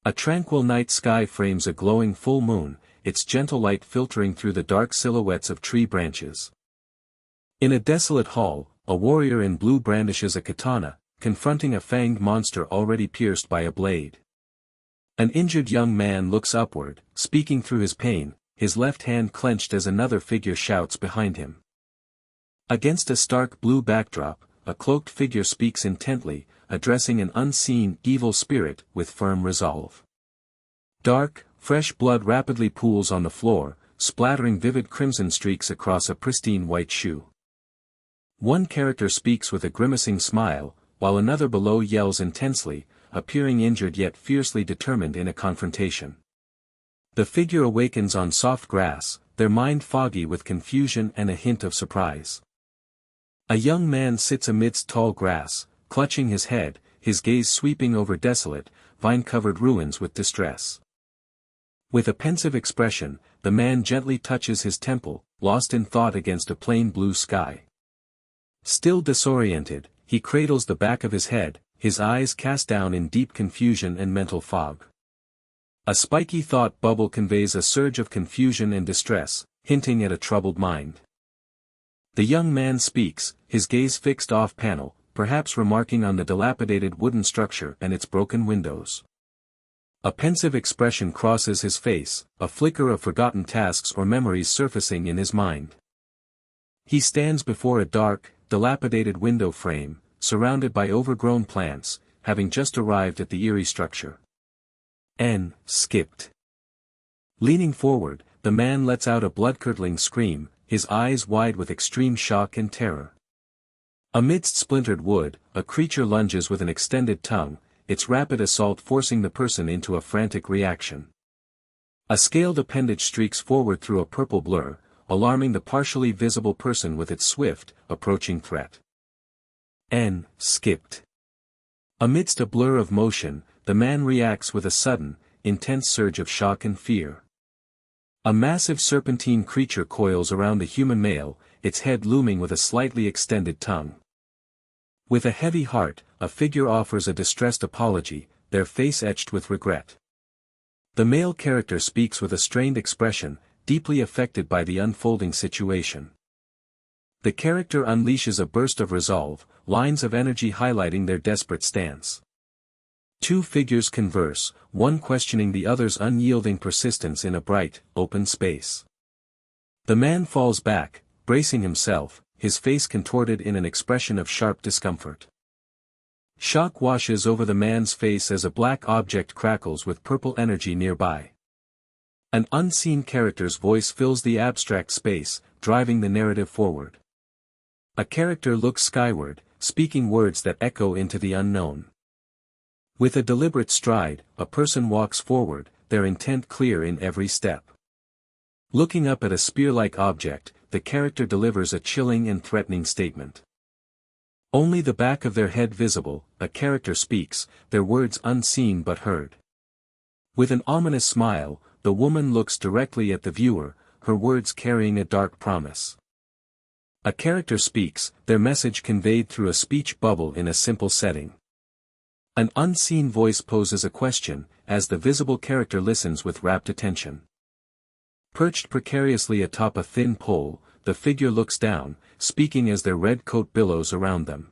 A tranquil night sky frames a glowing full moon, its gentle light filtering through the dark silhouettes of tree branches. In a desolate hall, a warrior in blue brandishes a katana, confronting a fanged monster already pierced by a blade. An injured young man looks upward, speaking through his pain, his left hand clenched as another figure shouts behind him. Against a stark blue backdrop, a cloaked figure speaks intently, addressing an unseen, evil spirit with firm resolve. Dark, fresh blood rapidly pools on the floor, splattering vivid crimson streaks across a pristine white shoe. One character speaks with a grimacing smile, while another below yells intensely, appearing injured yet fiercely determined in a confrontation. The figure awakens on soft grass, their mind foggy with confusion and a hint of surprise. A young man sits amidst tall grass, clutching his head, his gaze sweeping over desolate, vine-covered ruins with distress. With a pensive expression, the man gently touches his temple, lost in thought against a plain blue sky. Still disoriented, he cradles the back of his head, his eyes cast down in deep confusion and mental fog. A spiky thought bubble conveys a surge of confusion and distress, hinting at a troubled mind. The young man speaks, his gaze fixed off-panel, perhaps remarking on the dilapidated wooden structure and its broken windows. A pensive expression crosses his face, a flicker of forgotten tasks or memories surfacing in his mind. He stands before a dark, dilapidated window frame, surrounded by overgrown plants, having just arrived at the eerie structure. Skipped. Leaning forward, the man lets out a blood-curdling scream, his eyes wide with extreme shock and terror. Amidst splintered wood, a creature lunges with an extended tongue, its rapid assault forcing the person into a frantic reaction. A scaled appendage streaks forward through a purple blur, alarming the partially visible person with its swift, approaching threat. Skipped. Amidst a blur of motion, the man reacts with a sudden, intense surge of shock and fear. A massive serpentine creature coils around a human male, its head looming with a slightly extended tongue. With a heavy heart, a figure offers a distressed apology, their face etched with regret. The male character speaks with a strained expression, deeply affected by the unfolding situation. The character unleashes a burst of resolve, lines of energy highlighting their desperate stance. Two figures converse, one questioning the other's unyielding persistence in a bright, open space. The man falls back, bracing himself, his face contorted in an expression of sharp discomfort. Shock washes over the man's face as a black object crackles with purple energy nearby. An unseen character's voice fills the abstract space, driving the narrative forward. A character looks skyward, speaking words that echo into the unknown. With a deliberate stride, a person walks forward, their intent clear in every step. Looking up at a spear-like object, the character delivers a chilling and threatening statement. Only the back of their head visible, a character speaks, their words unseen but heard. With an ominous smile, the woman looks directly at the viewer, her words carrying a dark promise. A character speaks, their message conveyed through a speech bubble in a simple setting. An unseen voice poses a question, as the visible character listens with rapt attention. Perched precariously atop a thin pole, the figure looks down, speaking as their red coat billows around them.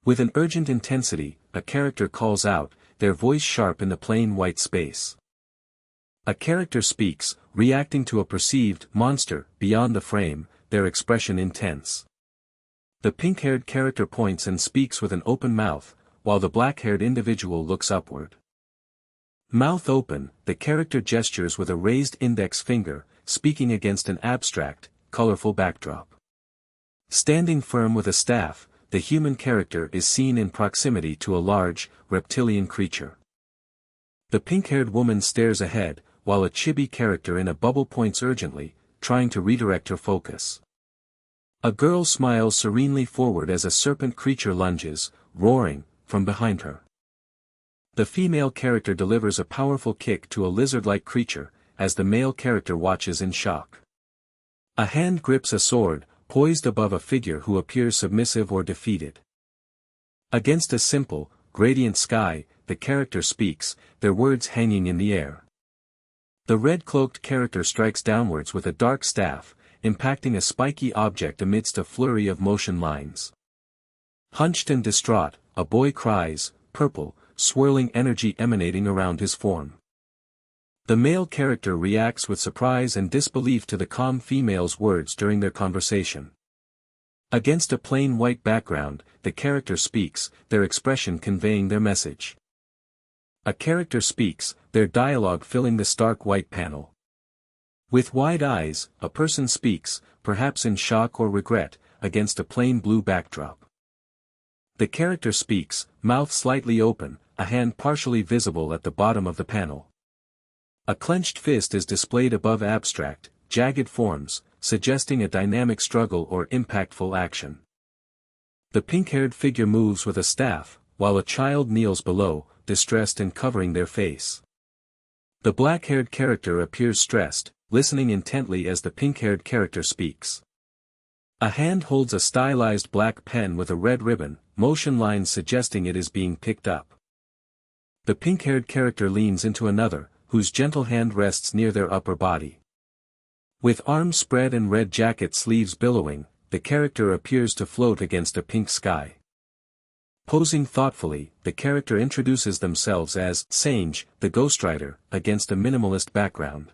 With an urgent intensity, a character calls out, their voice sharp in the plain white space. A character speaks, reacting to a perceived monster beyond the frame, their expression intense. The pink-haired character points and speaks with an open mouth, while the black-haired individual looks upward. Mouth open, the character gestures with a raised index finger, speaking against an abstract, colorful backdrop. Standing firm with a staff, the human character is seen in proximity to a large, reptilian creature. The pink-haired woman stares ahead, while a chibi character in a bubble points urgently, trying to redirect her focus. A girl smiles serenely forward as a serpent creature lunges, roaring, from behind her. The female character delivers a powerful kick to a lizard-like creature, as the male character watches in shock. A hand grips a sword, poised above a figure who appears submissive or defeated. Against a simple, gradient sky, the character speaks, their words hanging in the air. The red-cloaked character strikes downwards with a dark staff, impacting a spiky object amidst a flurry of motion lines. Hunched and distraught, a boy cries, purple, swirling energy emanating around his form. The male character reacts with surprise and disbelief to the calm female's words during their conversation. Against a plain white background, the character speaks, their expression conveying their message. A character speaks, their dialogue filling the stark white panel. With wide eyes, a person speaks, perhaps in shock or regret, against a plain blue backdrop. The character speaks, mouth slightly open, a hand partially visible at the bottom of the panel. A clenched fist is displayed above abstract, jagged forms, suggesting a dynamic struggle or impactful action. The pink-haired figure moves with a staff, while a child kneels below, distressed and covering their face. The black-haired character appears stressed, listening intently as the pink-haired character speaks. A hand holds a stylized black pen with a red ribbon, motion lines suggesting it is being picked up. The pink-haired character leans into another, whose gentle hand rests near their upper body. With arms spread and red jacket sleeves billowing, the character appears to float against a pink sky. Posing thoughtfully, the character introduces themselves as Sange, the Ghostwriter, against a minimalist background.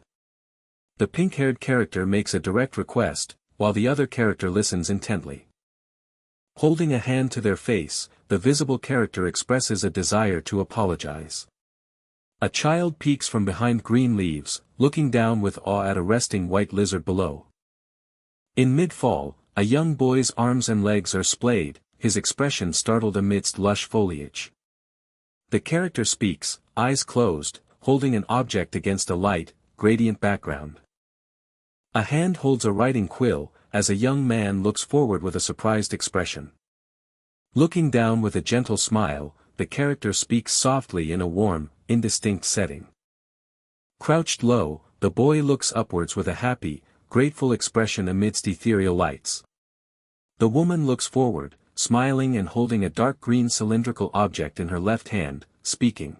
The pink-haired character makes a direct request, while the other character listens intently. Holding a hand to their face, the visible character expresses a desire to apologize. A child peeks from behind green leaves, looking down with awe at a resting white lizard below. In mid-fall, a young boy's arms and legs are splayed, his expression startled amidst lush foliage. The character speaks, eyes closed, holding an object against a light, gradient background. A hand holds a writing quill, as a young man looks forward with a surprised expression. Looking down with a gentle smile, the character speaks softly in a warm, indistinct setting. Crouched low, the boy looks upwards with a happy, grateful expression amidst ethereal lights. The woman looks forward, smiling and holding a dark green cylindrical object in her left hand, speaking.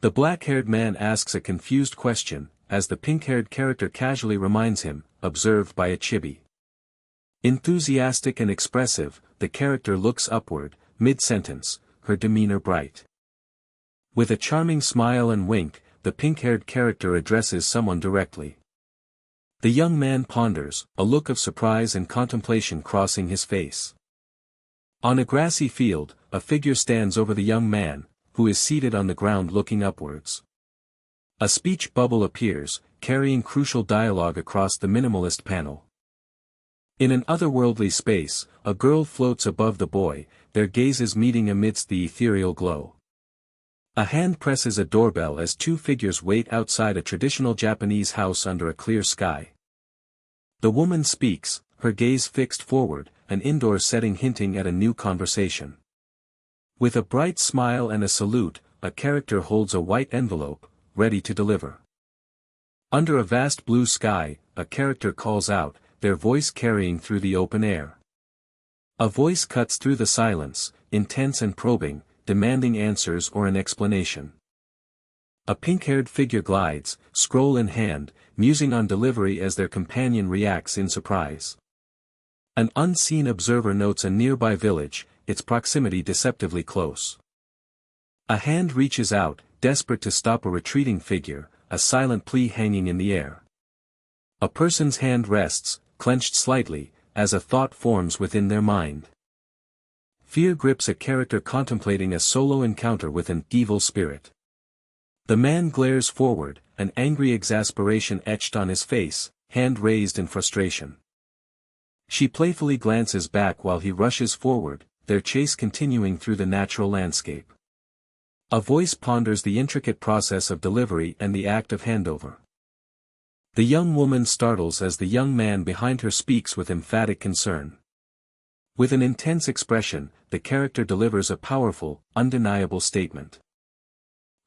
The black-haired man asks a confused question, as the pink-haired character casually reminds him, observed by a chibi. Enthusiastic and expressive, the character looks upward, mid-sentence, her demeanor bright. With a charming smile and wink, the pink-haired character addresses someone directly. The young man ponders, a look of surprise and contemplation crossing his face. On a grassy field, a figure stands over the young man, who is seated on the ground looking upwards. A speech bubble appears, carrying crucial dialogue across the minimalist panel. In an otherworldly space, a girl floats above the boy, their gazes meeting amidst the ethereal glow. A hand presses a doorbell as two figures wait outside a traditional Japanese house under a clear sky. The woman speaks, her gaze fixed forward, an indoor setting hinting at a new conversation. With a bright smile and a salute, a character holds a white envelope, ready to deliver. Under a vast blue sky, a character calls out, their voice carrying through the open air. A voice cuts through the silence, intense and probing, demanding answers or an explanation. A pink-haired figure glides, scroll in hand, musing on delivery as their companion reacts in surprise. An unseen observer notes a nearby village, its proximity deceptively close. A hand reaches out, desperate to stop a retreating figure, a silent plea hanging in the air. A person's hand rests, clenched slightly, as a thought forms within their mind. Fear grips a character contemplating a solo encounter with an evil spirit. The man glares forward, an angry exasperation etched on his face, hand raised in frustration. She playfully glances back while he rushes forward, their chase continuing through the natural landscape. A voice ponders the intricate process of delivery and the act of handover. The young woman startles as the young man behind her speaks with emphatic concern. With an intense expression, the character delivers a powerful, undeniable statement.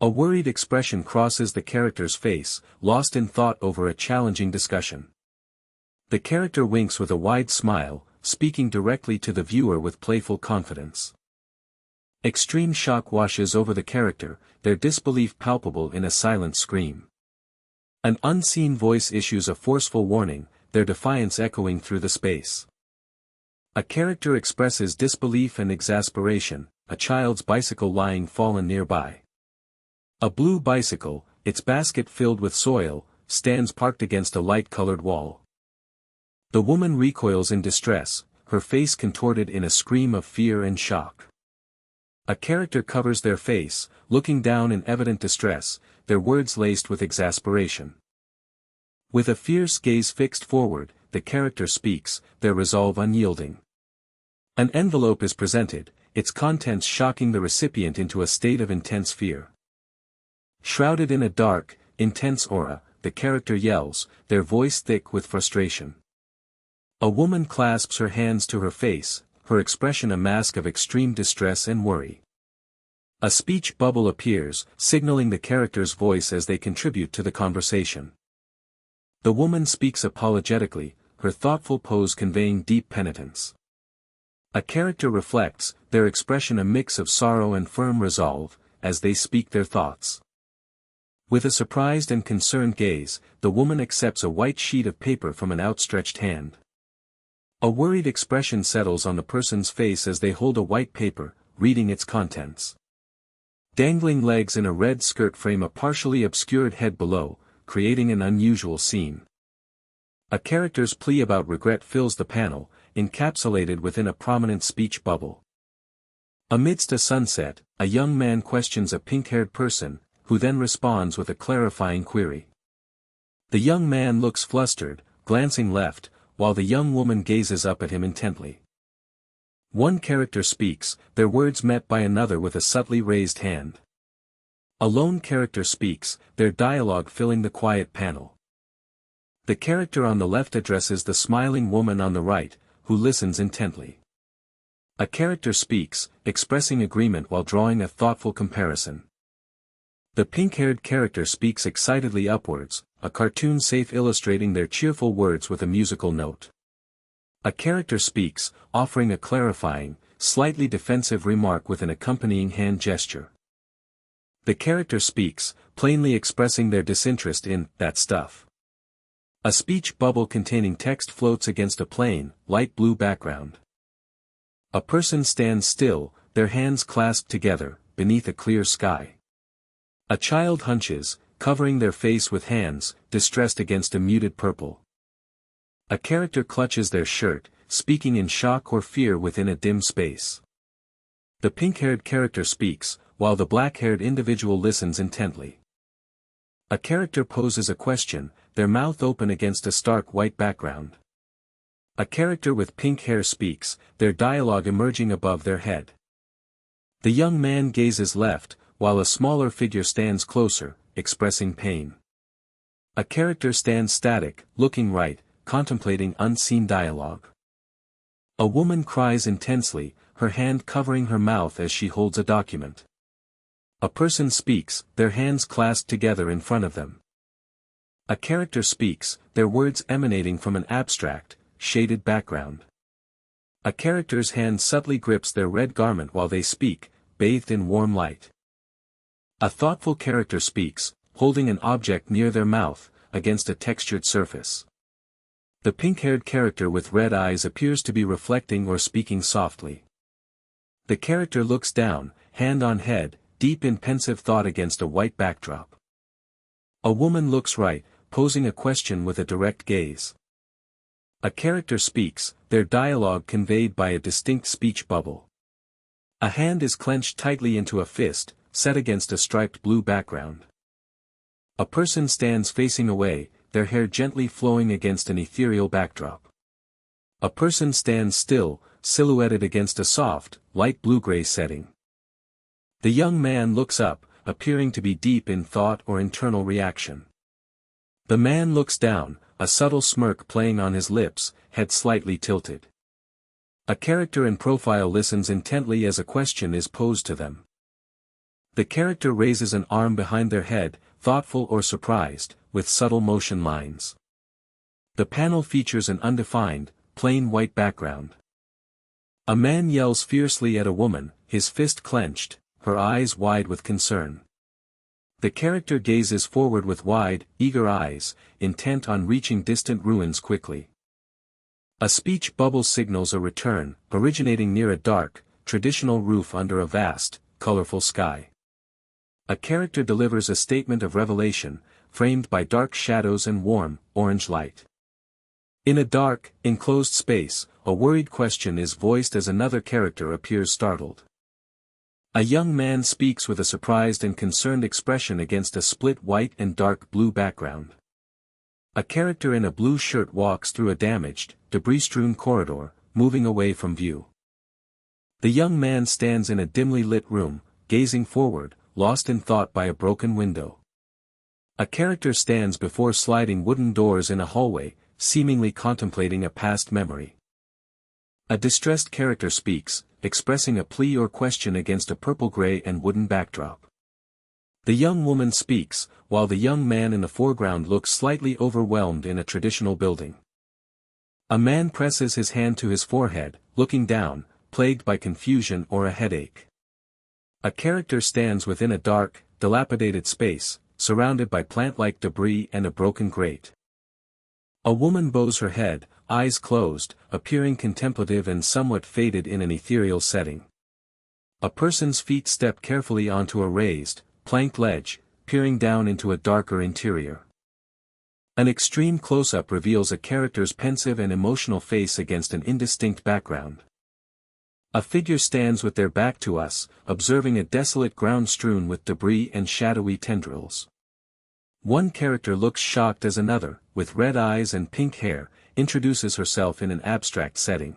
A worried expression crosses the character's face, lost in thought over a challenging discussion. The character winks with a wide smile, speaking directly to the viewer with playful confidence. Extreme shock washes over the character, their disbelief palpable in a silent scream. An unseen voice issues a forceful warning, their defiance echoing through the space. A character expresses disbelief and exasperation, a child's bicycle lying fallen nearby. A blue bicycle, its basket filled with soil, stands parked against a light-colored wall. The woman recoils in distress, her face contorted in a scream of fear and shock. A character covers their face, looking down in evident distress, their words laced with exasperation. With a fierce gaze fixed forward, the character speaks, their resolve unyielding. An envelope is presented, its contents shocking the recipient into a state of intense fear. Shrouded in a dark, intense aura, the character yells, their voice thick with frustration. A woman clasps her hands to her face, her expression a mask of extreme distress and worry. A speech bubble appears, signaling the character's voice as they contribute to the conversation. The woman speaks apologetically, her thoughtful pose conveying deep penitence. A character reflects, their expression a mix of sorrow and firm resolve, as they speak their thoughts. With a surprised and concerned gaze, the woman accepts a white sheet of paper from an outstretched hand. A worried expression settles on the person's face as they hold a white paper, reading its contents. Dangling legs in a red skirt frame a partially obscured head below, creating an unusual scene. A character's plea about regret fills the panel, encapsulated within a prominent speech bubble. Amidst a sunset, a young man questions a pink-haired person, who then responds with a clarifying query. The young man looks flustered, glancing left, while the young woman gazes up at him intently. One character speaks, their words met by another with a subtly raised hand. A lone character speaks, their dialogue filling the quiet panel. The character on the left addresses the smiling woman on the right, who listens intently. A character speaks, expressing agreement while drawing a thoughtful comparison. The pink-haired character speaks excitedly upwards, a cartoon safe illustrating their cheerful words with a musical note. A character speaks, offering a clarifying, slightly defensive remark with an accompanying hand gesture. The character speaks, plainly expressing their disinterest in that stuff. A speech bubble containing text floats against a plain, light blue background. A person stands still, their hands clasped together, beneath a clear sky. A child hunches, covering their face with hands, distressed against a muted purple. A character clutches their shirt, speaking in shock or fear within a dim space. The pink-haired character speaks, while the black-haired individual listens intently. A character poses a question, their mouth open against a stark white background. A character with pink hair speaks, their dialogue emerging above their head. The young man gazes left, while a smaller figure stands closer, expressing pain. A character stands static, looking right, contemplating unseen dialogue. A woman cries intensely, her hand covering her mouth as she holds a document. A person speaks, their hands clasped together in front of them. A character speaks, their words emanating from an abstract, shaded background. A character's hand subtly grips their red garment while they speak, bathed in warm light. A thoughtful character speaks, holding an object near their mouth, against a textured surface. The pink-haired character with red eyes appears to be reflecting or speaking softly. The character looks down, hand on head, deep in pensive thought against a white backdrop. A woman looks right, posing a question with a direct gaze. A character speaks, their dialogue conveyed by a distinct speech bubble. A hand is clenched tightly into a fist, set against a striped blue background. A person stands facing away, their hair gently flowing against an ethereal backdrop. A person stands still, silhouetted against a soft, light blue-gray setting. The young man looks up, appearing to be deep in thought or internal reaction. The man looks down, a subtle smirk playing on his lips, head slightly tilted. A character in profile listens intently as a question is posed to them. The character raises an arm behind their head, thoughtful or surprised, with subtle motion lines. The panel features an undefined, plain white background. A man yells fiercely at a woman, his fist clenched, her eyes wide with concern. The character gazes forward with wide, eager eyes, intent on reaching distant ruins quickly. A speech bubble signals a return, originating near a dark, traditional roof under a vast, colorful sky. A character delivers a statement of revelation, framed by dark shadows and warm, orange light. In a dark, enclosed space, a worried question is voiced as another character appears startled. A young man speaks with a surprised and concerned expression against a split white and dark blue background. A character in a blue shirt walks through a damaged, debris-strewn corridor, moving away from view. The young man stands in a dimly lit room, gazing forward, lost in thought by a broken window. A character stands before sliding wooden doors in a hallway, seemingly contemplating a past memory. A distressed character speaks, expressing a plea or question against a purple-gray and wooden backdrop. The young woman speaks, while the young man in the foreground looks slightly overwhelmed in a traditional building. A man presses his hand to his forehead, looking down, plagued by confusion or a headache. A character stands within a dark, dilapidated space, surrounded by plant-like debris and a broken grate. A woman bows her head, eyes closed, appearing contemplative and somewhat faded in an ethereal setting. A person's feet step carefully onto a raised, planked ledge, peering down into a darker interior. An extreme close-up reveals a character's pensive and emotional face against an indistinct background. A figure stands with their back to us, observing a desolate ground strewn with debris and shadowy tendrils. One character looks shocked as another, with red eyes and pink hair, introduces herself in an abstract setting.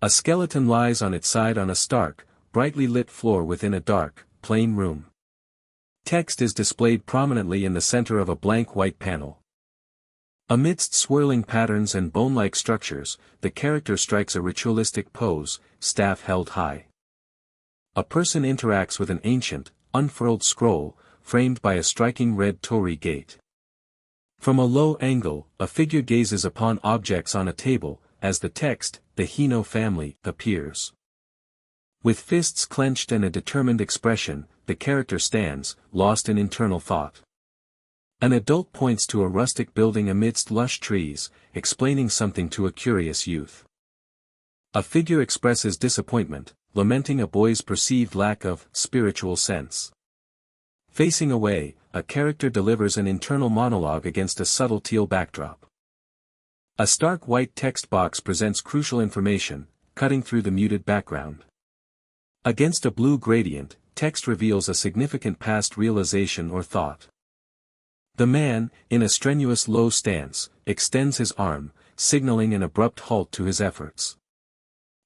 A skeleton lies on its side on a stark, brightly lit floor within a dark, plain room. Text is displayed prominently in the center of a blank white panel. Amidst swirling patterns and bone-like structures, the character strikes a ritualistic pose, staff held high. A person interacts with an ancient, unfurled scroll, framed by a striking red torii gate. From a low angle, a figure gazes upon objects on a table, as the text, "The Hino family," appears. With fists clenched and a determined expression, the character stands, lost in internal thought. An adult points to a rustic building amidst lush trees, explaining something to a curious youth. A figure expresses disappointment, lamenting a boy's perceived lack of spiritual sense. Facing away, a character delivers an internal monologue against a subtle teal backdrop. A stark white text box presents crucial information, cutting through the muted background. Against a blue gradient, text reveals a significant past realization or thought. The man, in a strenuous low stance, extends his arm, signaling an abrupt halt to his efforts.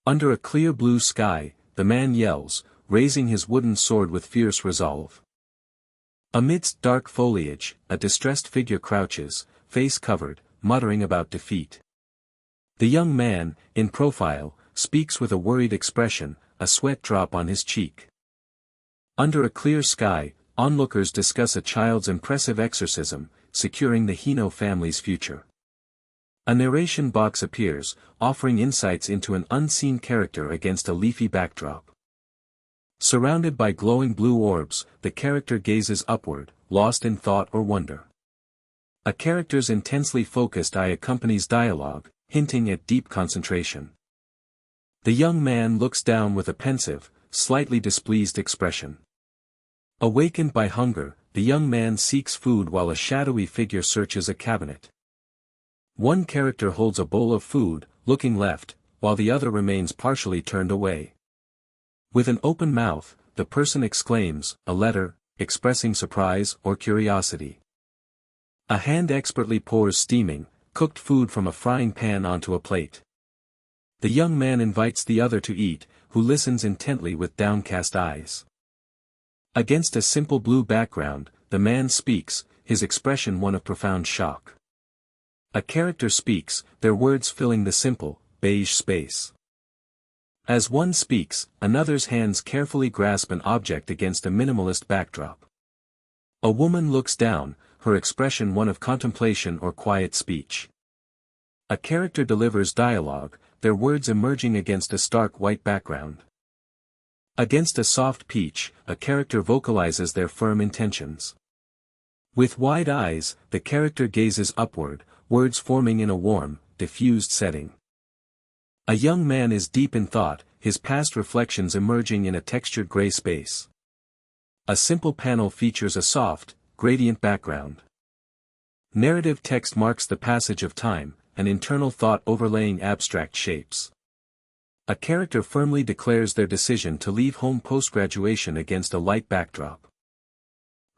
Under a clear blue sky, the man yells, raising his wooden sword with fierce resolve. Amidst dark foliage, a distressed figure crouches, face covered, muttering about defeat. The young man, in profile, speaks with a worried expression, a sweat drop on his cheek. Under a clear sky, onlookers discuss a child's impressive exorcism, securing the Hino family's future. A narration box appears, offering insights into an unseen character against a leafy backdrop. Surrounded by glowing blue orbs, the character gazes upward, lost in thought or wonder. A character's intensely focused eye accompanies dialogue, hinting at deep concentration. The young man looks down with a pensive, slightly displeased expression. Awakened by hunger, the young man seeks food while a shadowy figure searches a cabinet. One character holds a bowl of food, looking left, while the other remains partially turned away. With an open mouth, the person exclaims, "A letter," expressing surprise or curiosity. A hand expertly pours steaming, cooked food from a frying pan onto a plate. The young man invites the other to eat, who listens intently with downcast eyes. Against a simple blue background, the man speaks, his expression one of profound shock. A character speaks, their words filling the simple, beige space. As one speaks, another's hands carefully grasp an object against a minimalist backdrop. A woman looks down, her expression one of contemplation or quiet speech. A character delivers dialogue, their words emerging against a stark white background. Against a soft peach, a character vocalizes their firm intentions. With wide eyes, the character gazes upward, words forming in a warm, diffused setting. A young man is deep in thought, his past reflections emerging in a textured gray space. A simple panel features a soft, gradient background. Narrative text marks the passage of time, an internal thought overlaying abstract shapes. A character firmly declares their decision to leave home post-graduation against a light backdrop.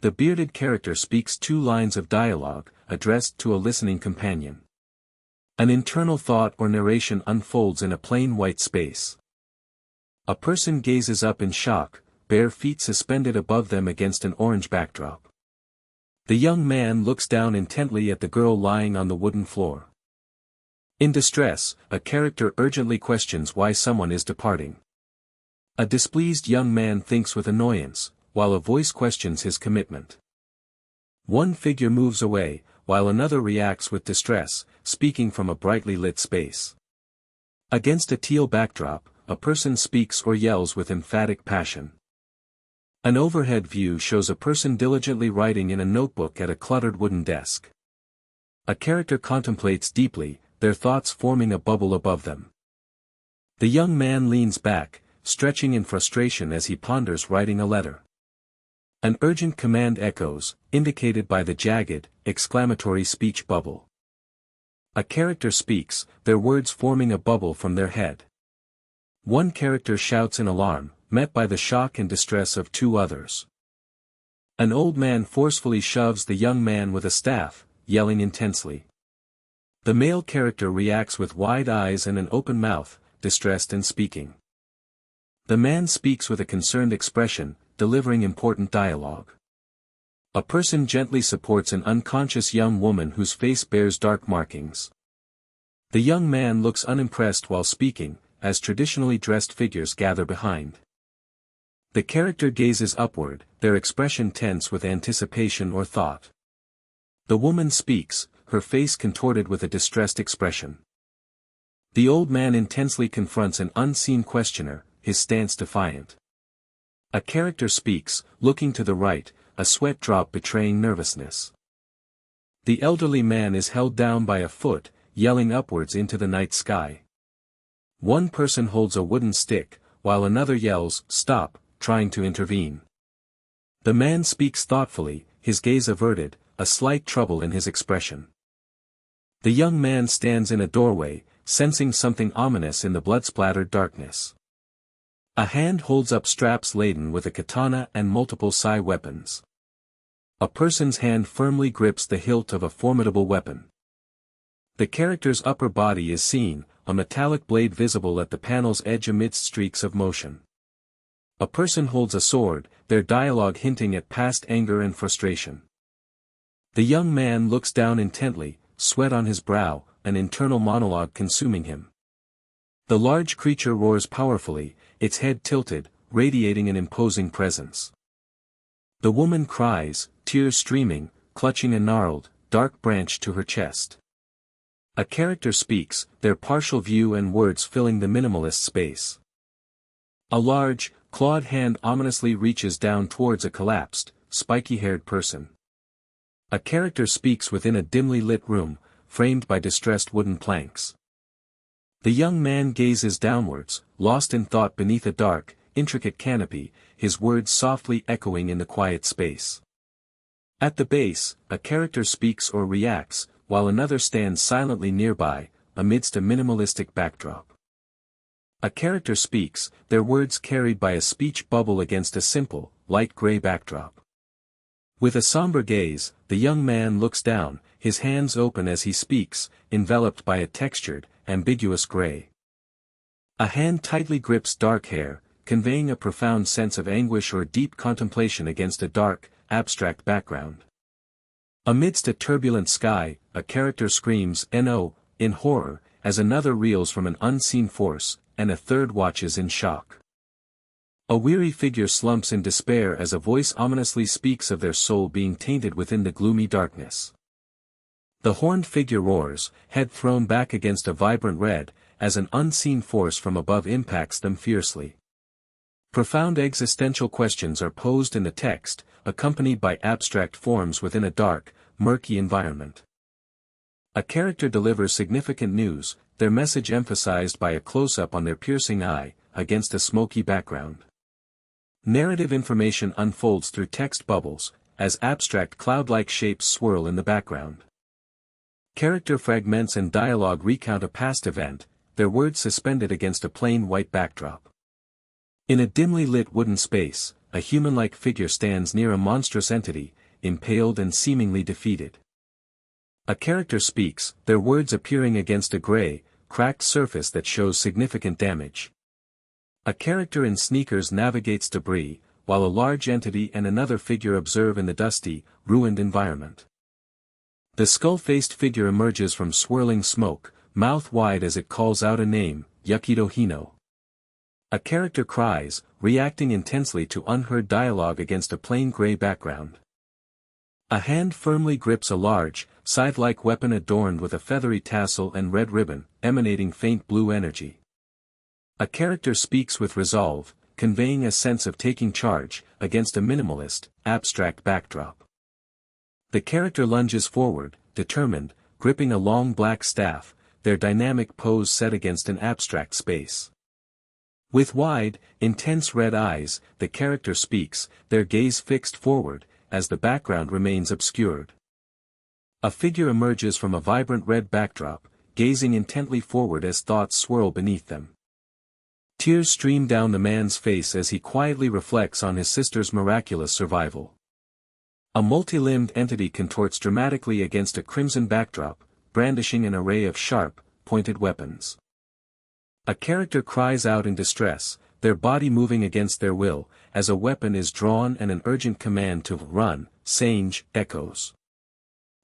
The bearded character speaks 2 lines of dialogue, addressed to a listening companion. An internal thought or narration unfolds in a plain white space. A person gazes up in shock, bare feet suspended above them against an orange backdrop. The young man looks down intently at the girl lying on the wooden floor. In distress, a character urgently questions why someone is departing. A displeased young man thinks with annoyance, while a voice questions his commitment. One figure moves away, while another reacts with distress, speaking from a brightly lit space. Against a teal backdrop, a person speaks or yells with emphatic passion. An overhead view shows a person diligently writing in a notebook at a cluttered wooden desk. A character contemplates deeply, their thoughts forming a bubble above them. The young man leans back, stretching in frustration as he ponders writing a letter. An urgent command echoes, indicated by the jagged, exclamatory speech bubble. A character speaks, their words forming a bubble from their head. One character shouts in alarm, met by the shock and distress of 2 others. An old man forcefully shoves the young man with a staff, yelling intensely. The male character reacts with wide eyes and an open mouth, distressed and speaking. The man speaks with a concerned expression, delivering important dialogue. A person gently supports an unconscious young woman whose face bears dark markings. The young man looks unimpressed while speaking, as traditionally dressed figures gather behind. The character gazes upward, their expression tense with anticipation or thought. The woman speaks, her face contorted with a distressed expression. The old man intensely confronts an unseen questioner, his stance defiant. A character speaks, looking to the right, a sweat drop betraying nervousness. The elderly man is held down by a foot, yelling upwards into the night sky. One person holds a wooden stick, while another yells, "Stop," trying to intervene. The man speaks thoughtfully, his gaze averted, a slight trouble in his expression. The young man stands in a doorway, sensing something ominous in the blood-splattered darkness. A hand holds up straps laden with a katana and multiple sai weapons. A person's hand firmly grips the hilt of a formidable weapon. The character's upper body is seen, a metallic blade visible at the panel's edge amidst streaks of motion. A person holds a sword, their dialogue hinting at past anger and frustration. The young man looks down intently, sweat on his brow, an internal monologue consuming him. The large creature roars powerfully, its head tilted, radiating an imposing presence. The woman cries, tears streaming, clutching a gnarled, dark branch to her chest. A character speaks, their partial view and words filling the minimalist space. A large, clawed hand ominously reaches down towards a collapsed, spiky-haired person. A character speaks within a dimly lit room, framed by distressed wooden planks. The young man gazes downwards, lost in thought beneath a dark, intricate canopy, his words softly echoing in the quiet space. At the base, a character speaks or reacts, while another stands silently nearby, amidst a minimalistic backdrop. A character speaks, their words carried by a speech bubble against a simple, light gray backdrop. With a somber gaze, the young man looks down, his hands open as he speaks, enveloped by a textured, ambiguous gray. A hand tightly grips dark hair, conveying a profound sense of anguish or deep contemplation against a dark, abstract background. Amidst a turbulent sky, a character screams "No!" in horror, as another reels from an unseen force, and a third watches in shock. A weary figure slumps in despair as a voice ominously speaks of their soul being tainted within the gloomy darkness. The horned figure roars, head thrown back against a vibrant red, as an unseen force from above impacts them fiercely. Profound existential questions are posed in the text, accompanied by abstract forms within a dark, murky environment. A character delivers significant news, their message emphasized by a close-up on their piercing eye, against a smoky background. Narrative information unfolds through text bubbles, as abstract cloud-like shapes swirl in the background. Character fragments and dialogue recount a past event, their words suspended against a plain white backdrop. In a dimly lit wooden space, a human-like figure stands near a monstrous entity, impaled and seemingly defeated. A character speaks, their words appearing against a gray, cracked surface that shows significant damage. A character in sneakers navigates debris, while a large entity and another figure observe in the dusty, ruined environment. The skull-faced figure emerges from swirling smoke, mouth wide as it calls out a name, Yakido Hino. A character cries, reacting intensely to unheard dialogue against a plain gray background. A hand firmly grips a large, scythe-like weapon adorned with a feathery tassel and red ribbon, emanating faint blue energy. A character speaks with resolve, conveying a sense of taking charge, against a minimalist, abstract backdrop. The character lunges forward, determined, gripping a long black staff, their dynamic pose set against an abstract space. With wide, intense red eyes, the character speaks, their gaze fixed forward, as the background remains obscured. A figure emerges from a vibrant red backdrop, gazing intently forward as thoughts swirl beneath them. Tears stream down the man's face as he quietly reflects on his sister's miraculous survival. A multi-limbed entity contorts dramatically against a crimson backdrop, brandishing an array of sharp, pointed weapons. A character cries out in distress, their body moving against their will, as a weapon is drawn and an urgent command to run, Sange, echoes.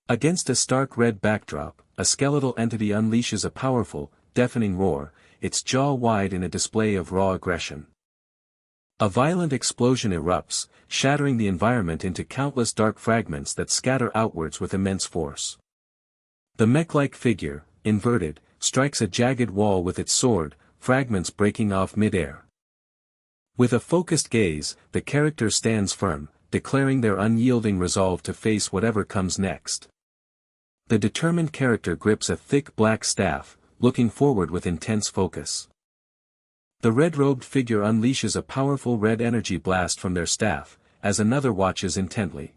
Against a stark red backdrop, a skeletal entity unleashes a powerful, deafening roar, its jaw wide in a display of raw aggression. A violent explosion erupts, shattering the environment into countless dark fragments that scatter outwards with immense force. The mech-like figure, inverted, strikes a jagged wall with its sword, fragments breaking off mid-air. With a focused gaze, the character stands firm, declaring their unyielding resolve to face whatever comes next. The determined character grips a thick black staff, looking forward with intense focus. The red-robed figure unleashes a powerful red energy blast from their staff, as another watches intently.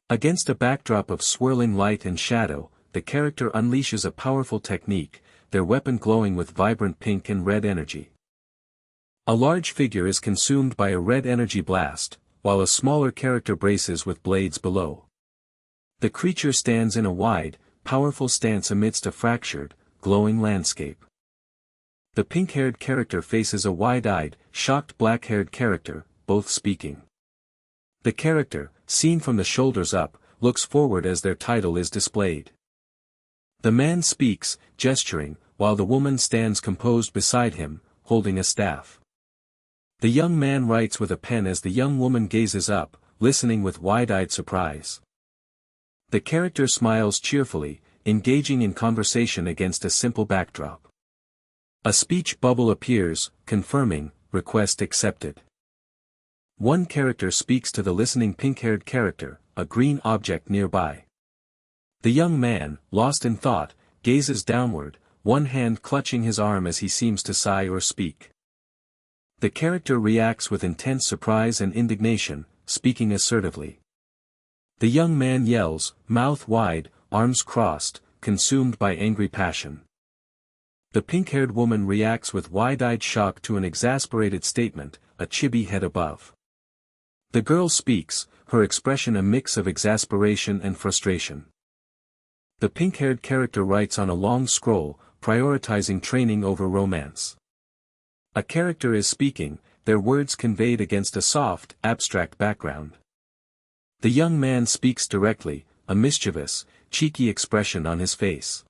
Against a backdrop of swirling light and shadow, the character unleashes a powerful technique, their weapon glowing with vibrant pink and red energy. A large figure is consumed by a red energy blast, while a smaller character braces with blades below. The creature stands in a wide, powerful stance amidst a fractured, glowing landscape. The pink-haired character faces a wide-eyed, shocked black-haired character, both speaking. The character, seen from the shoulders up, looks forward as their title is displayed. The man speaks, gesturing, while the woman stands composed beside him, holding a staff. The young man writes with a pen as the young woman gazes up, listening with wide-eyed surprise. The character smiles cheerfully, engaging in conversation against a simple backdrop. A speech bubble appears, confirming, request accepted. One character speaks to the listening pink-haired character, a green object nearby. The young man, lost in thought, gazes downward, one hand clutching his arm as he seems to sigh or speak. The character reacts with intense surprise and indignation, speaking assertively. The young man yells, mouth wide, arms crossed, consumed by angry passion. The pink-haired woman reacts with wide-eyed shock to an exasperated statement, a chibi head above. The girl speaks, her expression a mix of exasperation and frustration. The pink-haired character writes on a long scroll, prioritizing training over romance. A character is speaking, their words conveyed against a soft, abstract background. The young man speaks directly, a mischievous, cheeky expression on his face.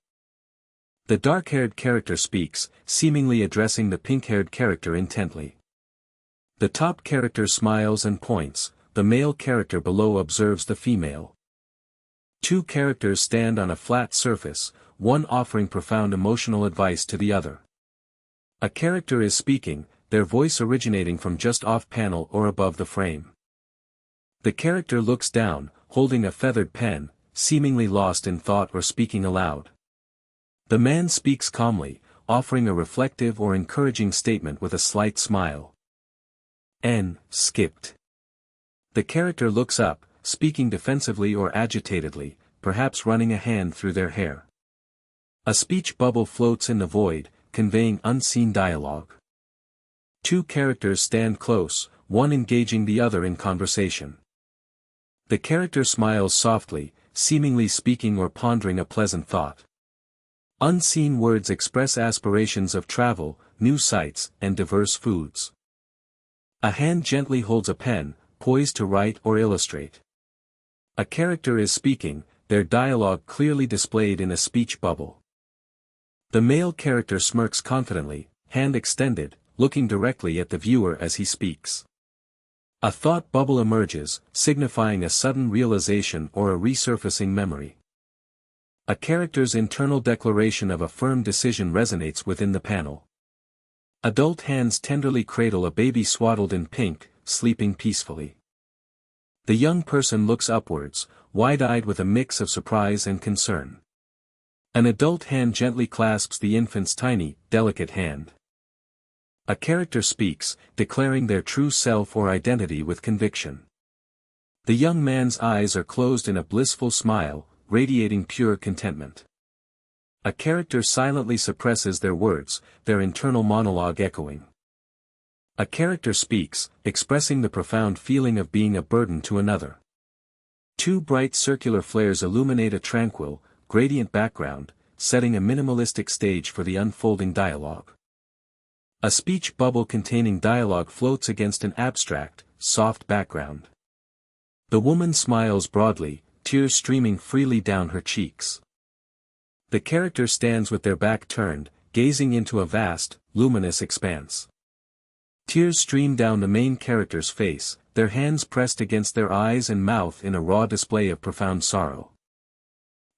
The dark-haired character speaks, seemingly addressing the pink-haired character intently. The top character smiles and points, the male character below observes the female. Two characters stand on a flat surface, one offering profound emotional advice to the other. A character is speaking, their voice originating from just off-panel or above the frame. The character looks down, holding a feathered pen, seemingly lost in thought or speaking aloud. The man speaks calmly, offering a reflective or encouraging statement with a slight smile. Skipped. The character looks up, speaking defensively or agitatedly, perhaps running a hand through their hair. A speech bubble floats in the void, conveying unseen dialogue. Two characters stand close, one engaging the other in conversation. The character smiles softly, seemingly speaking or pondering a pleasant thought. Unseen words express aspirations of travel, new sights, and diverse foods. A hand gently holds a pen, poised to write or illustrate. A character is speaking, their dialogue clearly displayed in a speech bubble. The male character smirks confidently, hand extended, looking directly at the viewer as he speaks. A thought bubble emerges, signifying a sudden realization or a resurfacing memory. A character's internal declaration of a firm decision resonates within the panel. Adult hands tenderly cradle a baby swaddled in pink, sleeping peacefully. The young person looks upwards, wide-eyed with a mix of surprise and concern. An adult hand gently clasps the infant's tiny, delicate hand. A character speaks, declaring their true self or identity with conviction. The young man's eyes are closed in a blissful smile, radiating pure contentment. A character silently suppresses their words, their internal monologue echoing. A character speaks, expressing the profound feeling of being a burden to another. Two bright circular flares illuminate a tranquil, gradient background, setting a minimalistic stage for the unfolding dialogue. A speech bubble containing dialogue floats against an abstract, soft background. The woman smiles broadly, tears streaming freely down her cheeks. The character stands with their back turned, gazing into a vast, luminous expanse. Tears stream down the main character's face, their hands pressed against their eyes and mouth in a raw display of profound sorrow.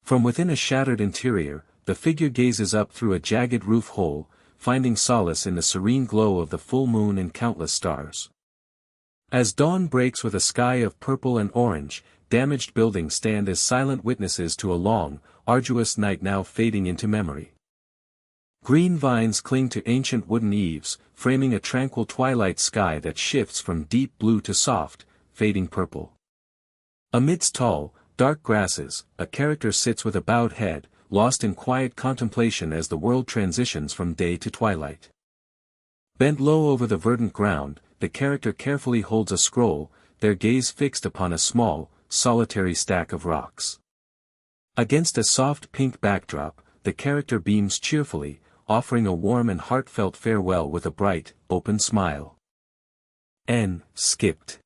From within a shattered interior, the figure gazes up through a jagged roof hole, finding solace in the serene glow of the full moon and countless stars. As dawn breaks with a sky of purple and orange, damaged buildings stand as silent witnesses to a long, arduous night now fading into memory. Green vines cling to ancient wooden eaves, framing a tranquil twilight sky that shifts from deep blue to soft, fading purple. Amidst tall, dark grasses, a character sits with a bowed head, lost in quiet contemplation as the world transitions from day to twilight. Bent low over the verdant ground, the character carefully holds a scroll, their gaze fixed upon a small, solitary stack of rocks. Against a soft pink backdrop, the character beams cheerfully, offering a warm and heartfelt farewell with a bright, open smile. Skipped.